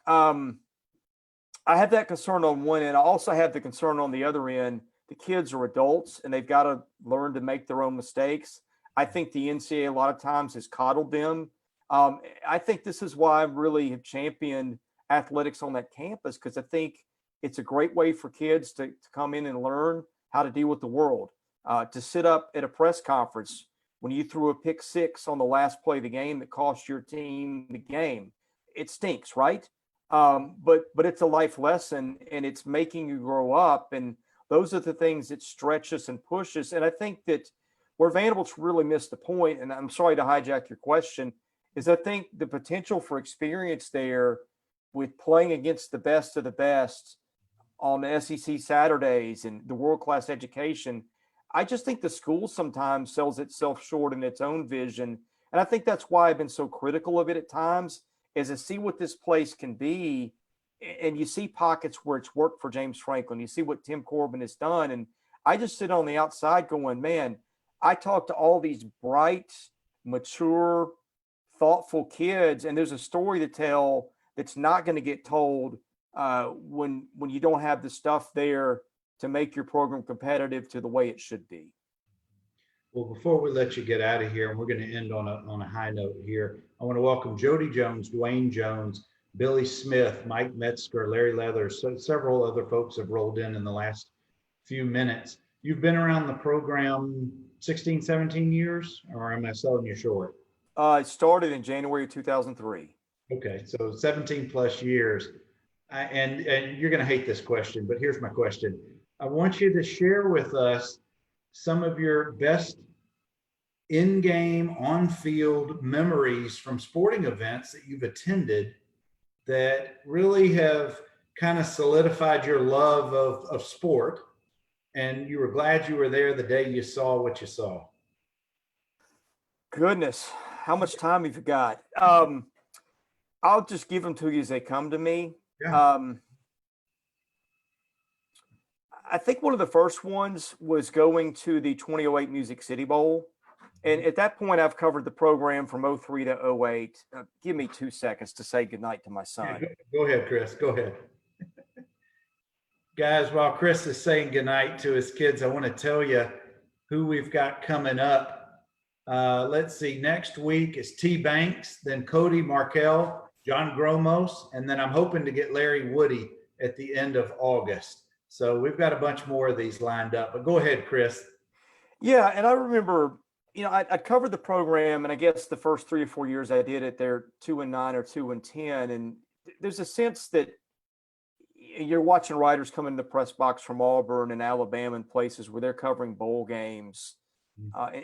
I have that concern on one end. I also have the concern on the other end. The kids are adults and they've got to learn to make their own mistakes. I think the NCAA a lot of times has coddled them. I think this is why I really have championed athletics on that campus, because I think it's a great way for kids to come in and learn how to deal with the world. To sit up at a press conference when you threw a pick six on the last play of the game that cost your team the game, it stinks, right? But it's a life lesson, and it's making you grow up. And those are the things that stretch us and push us. And I think that where Vanderbilt's really missed the point, and I'm sorry to hijack your question, is I think the potential for experience there with playing against the best of the best on the SEC Saturdays and the world-class education. I just think the school sometimes sells itself short in its own vision. And I think that's why I've been so critical of it at times, is to see what this place can be. And you see pockets where it's worked for James Franklin. You see what Tim Corbin has done. And I just sit on the outside going, man, I talk to all these bright, mature, thoughtful kids, and there's a story to tell that's not going to get told when you don't have the stuff there to make your program competitive to the way it should be. Well, before we let you get out of here, and we're going to end on a high note here, I want to welcome Jody Jones, Dwayne Jones, Billy Smith, Mike Metzger, Larry Leathers. So several other folks have rolled in the last few minutes. You've been around the program 16, 17 years, or am I selling you short? It started in January of 2003. Okay, so 17 plus years. And you're going to hate this question, but here's my question. I want you to share with us some of your best in-game, on-field memories from sporting events that you've attended that really have kind of solidified your love of sport, and you were glad you were there the day you saw what you saw. Goodness, how much time have you got? I'll just give them to you as they come to me. Yeah. I think one of the first ones was going to the 2008 Music City Bowl. And at that point, I've covered the program from 03 to 08. Give me 2 seconds to say goodnight to my son. Yeah, go ahead, Chris. Go ahead. Guys, while Chris is saying goodnight to his kids, I want to tell you who we've got coming up. Let's see. Next week is T. Banks, then Cody Markell, John Gromos, and then I'm hoping to get Larry Woody at the end of August. So we've got a bunch more of these lined up. But go ahead, Chris. Yeah, and I remember, I covered the program, and I guess the first 3 or 4 years I did it, they're 2-9 or 2-10, and there's a sense that you're watching writers come in the press box from Auburn and Alabama and places where they're covering bowl games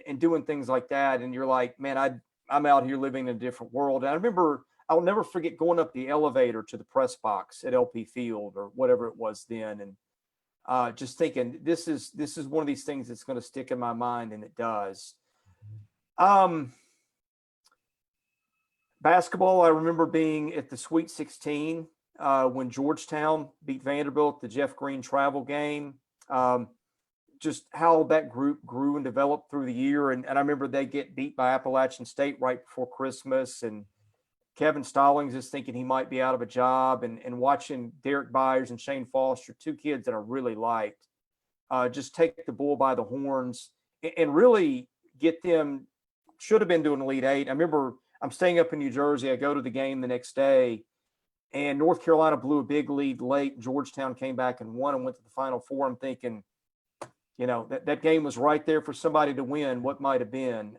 and doing things like that, and you're like, man, I'm out here living in a different world. And I remember, I'll never forget going up the elevator to the press box at LP Field or whatever it was then, and just thinking this is one of these things that's going to stick in my mind, and it does. Basketball, I remember being at the Sweet 16 when Georgetown beat Vanderbilt, the Jeff Green travel game. Just how that group grew and developed through the year. And I remember they get beat by Appalachian State right before Christmas. And Kevin Stallings is thinking he might be out of a job. And watching Derek Byers and Shane Foster, two kids that I really liked, just take the bull by the horns and really get them. Should have been doing Elite Eight. I remember I'm staying up in New Jersey. I go to the game the next day, and North Carolina blew a big lead late. Georgetown came back and won and went to the Final Four. I'm thinking, that game was right there for somebody to win. What might have been?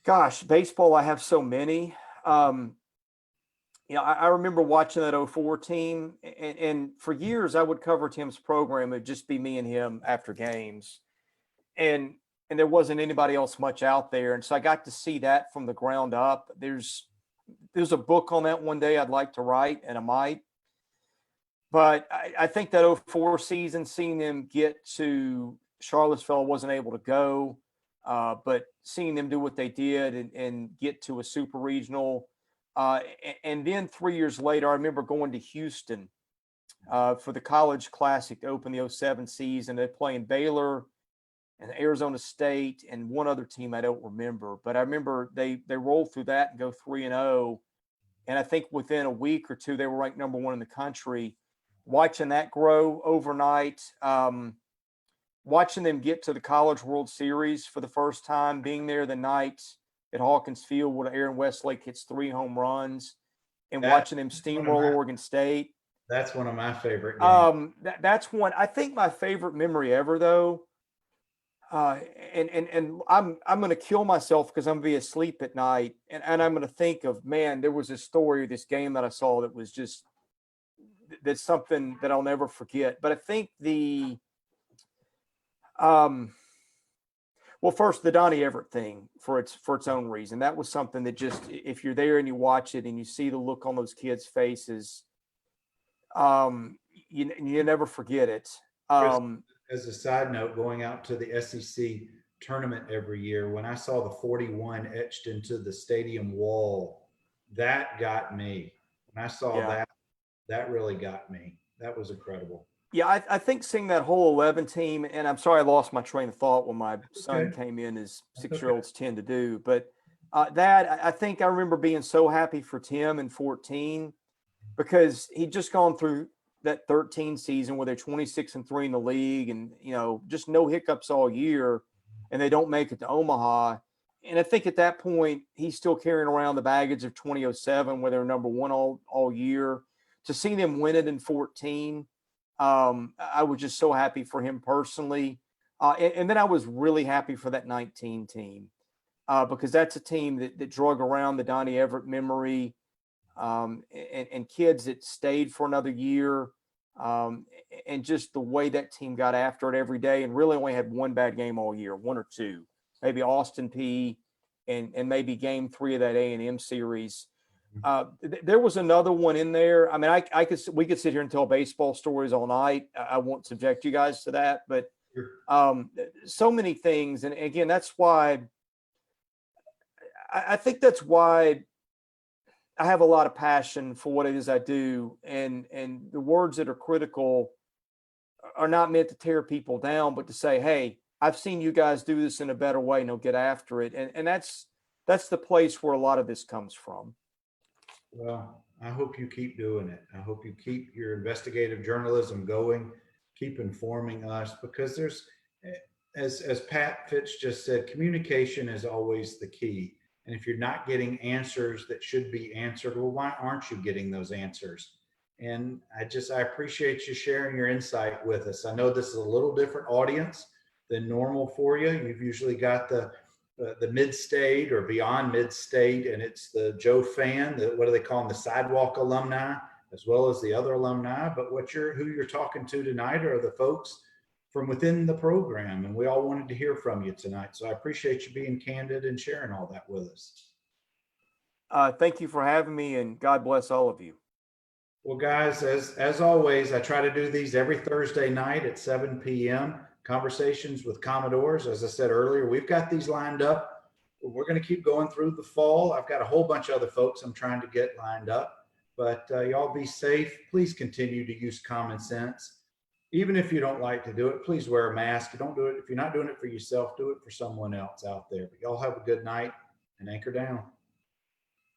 Gosh, baseball, I have so many. I remember watching that '04 team, and for years I would cover Tim's program. It'd just be me and him after games. And there wasn't anybody else much out there. And so I got to see that from the ground up. There's a book on that one day I'd like to write, and I might. But I think that '04 season, seeing them get to Charlottesville, wasn't able to go. But seeing them do what they did and get to a super regional. And then 3 years later, I remember going to Houston for the College Classic to open the '07 season. They're playing Baylor and Arizona State and one other team I don't remember. But I remember they rolled through that and go 3-0. And I think within a week or two, they were ranked number one in the country. Watching that grow overnight, watching them get to the College World Series for the first time, being there the night at Hawkins Field where Aaron Westlake hits 3 home runs, and watching them steamroll Oregon State. That's one of my favorite games. That's one. I think my favorite memory ever, though. And I'm going to kill myself because I'm going to be asleep at night, and I'm going to think of, man, there was this story, this game that I saw that was just that's something that I'll never forget. But I think first, the Donnie Everett thing for its own reason. That was something that just, if you're there and you watch it and you see the look on those kids' faces, you never forget it. As a side note, going out to the SEC tournament every year, when I saw the 41 etched into the stadium wall, that got me. When I saw that really got me. That was incredible. Yeah, I think seeing that whole 11 team, and I'm sorry I lost my train of thought when my son came in, as 6-year-olds tend to do. But I think I remember being so happy for Tim in 14 because he'd just gone through that 13 season where they're 26-3 in the league and, just no hiccups all year, and they don't make it to Omaha. And I think at that point, he's still carrying around the baggage of 2007 where they're number one all year. To see them win it in 14, I was just so happy for him personally. And then I was really happy for that 19 team because that's a team that drug around the Donnie Everett memory and kids that stayed for another year. And just the way that team got after it every day and really only had one bad game all year, one or two, maybe Austin Peay and maybe game 3 of that A&M series. There was another one in there. I mean, we could sit here and tell baseball stories all night. I won't subject you guys to that, but so many things. And again, that's why I think that's why I have a lot of passion for what it is I do. And the words that are critical are not meant to tear people down, but to say, hey, I've seen you guys do this in a better way and they'll get after it. And that's the place where a lot of this comes from. Well, I hope you keep doing it. I hope you keep your investigative journalism going, keep informing us, because there's, as Pat Fitch just said, communication is always the key. And if you're not getting answers that should be answered, well, why aren't you getting those answers? And I appreciate you sharing your insight with us. I know this is a little different audience than normal for you. You've usually got the mid-state or beyond mid-state, and it's the Joe fan, what do they call them, the sidewalk alumni, as well as the other alumni. But who you're talking to tonight are the folks from within the program, and we all wanted to hear from you tonight. So I appreciate you being candid and sharing all that with us. Thank you for having me, and God bless all of you. Well, guys, as always, I try to do these every Thursday night at 7 p.m. Conversations with Commodores. As I said earlier, we've got these lined up. We're going to keep going through the fall. I've got a whole bunch of other folks I'm trying to get lined up. But y'all be safe. Please continue to use common sense. Even if you don't like to do it, please wear a mask. Don't do it. If you're not doing it for yourself, do it for someone else out there. But y'all have a good night and anchor down.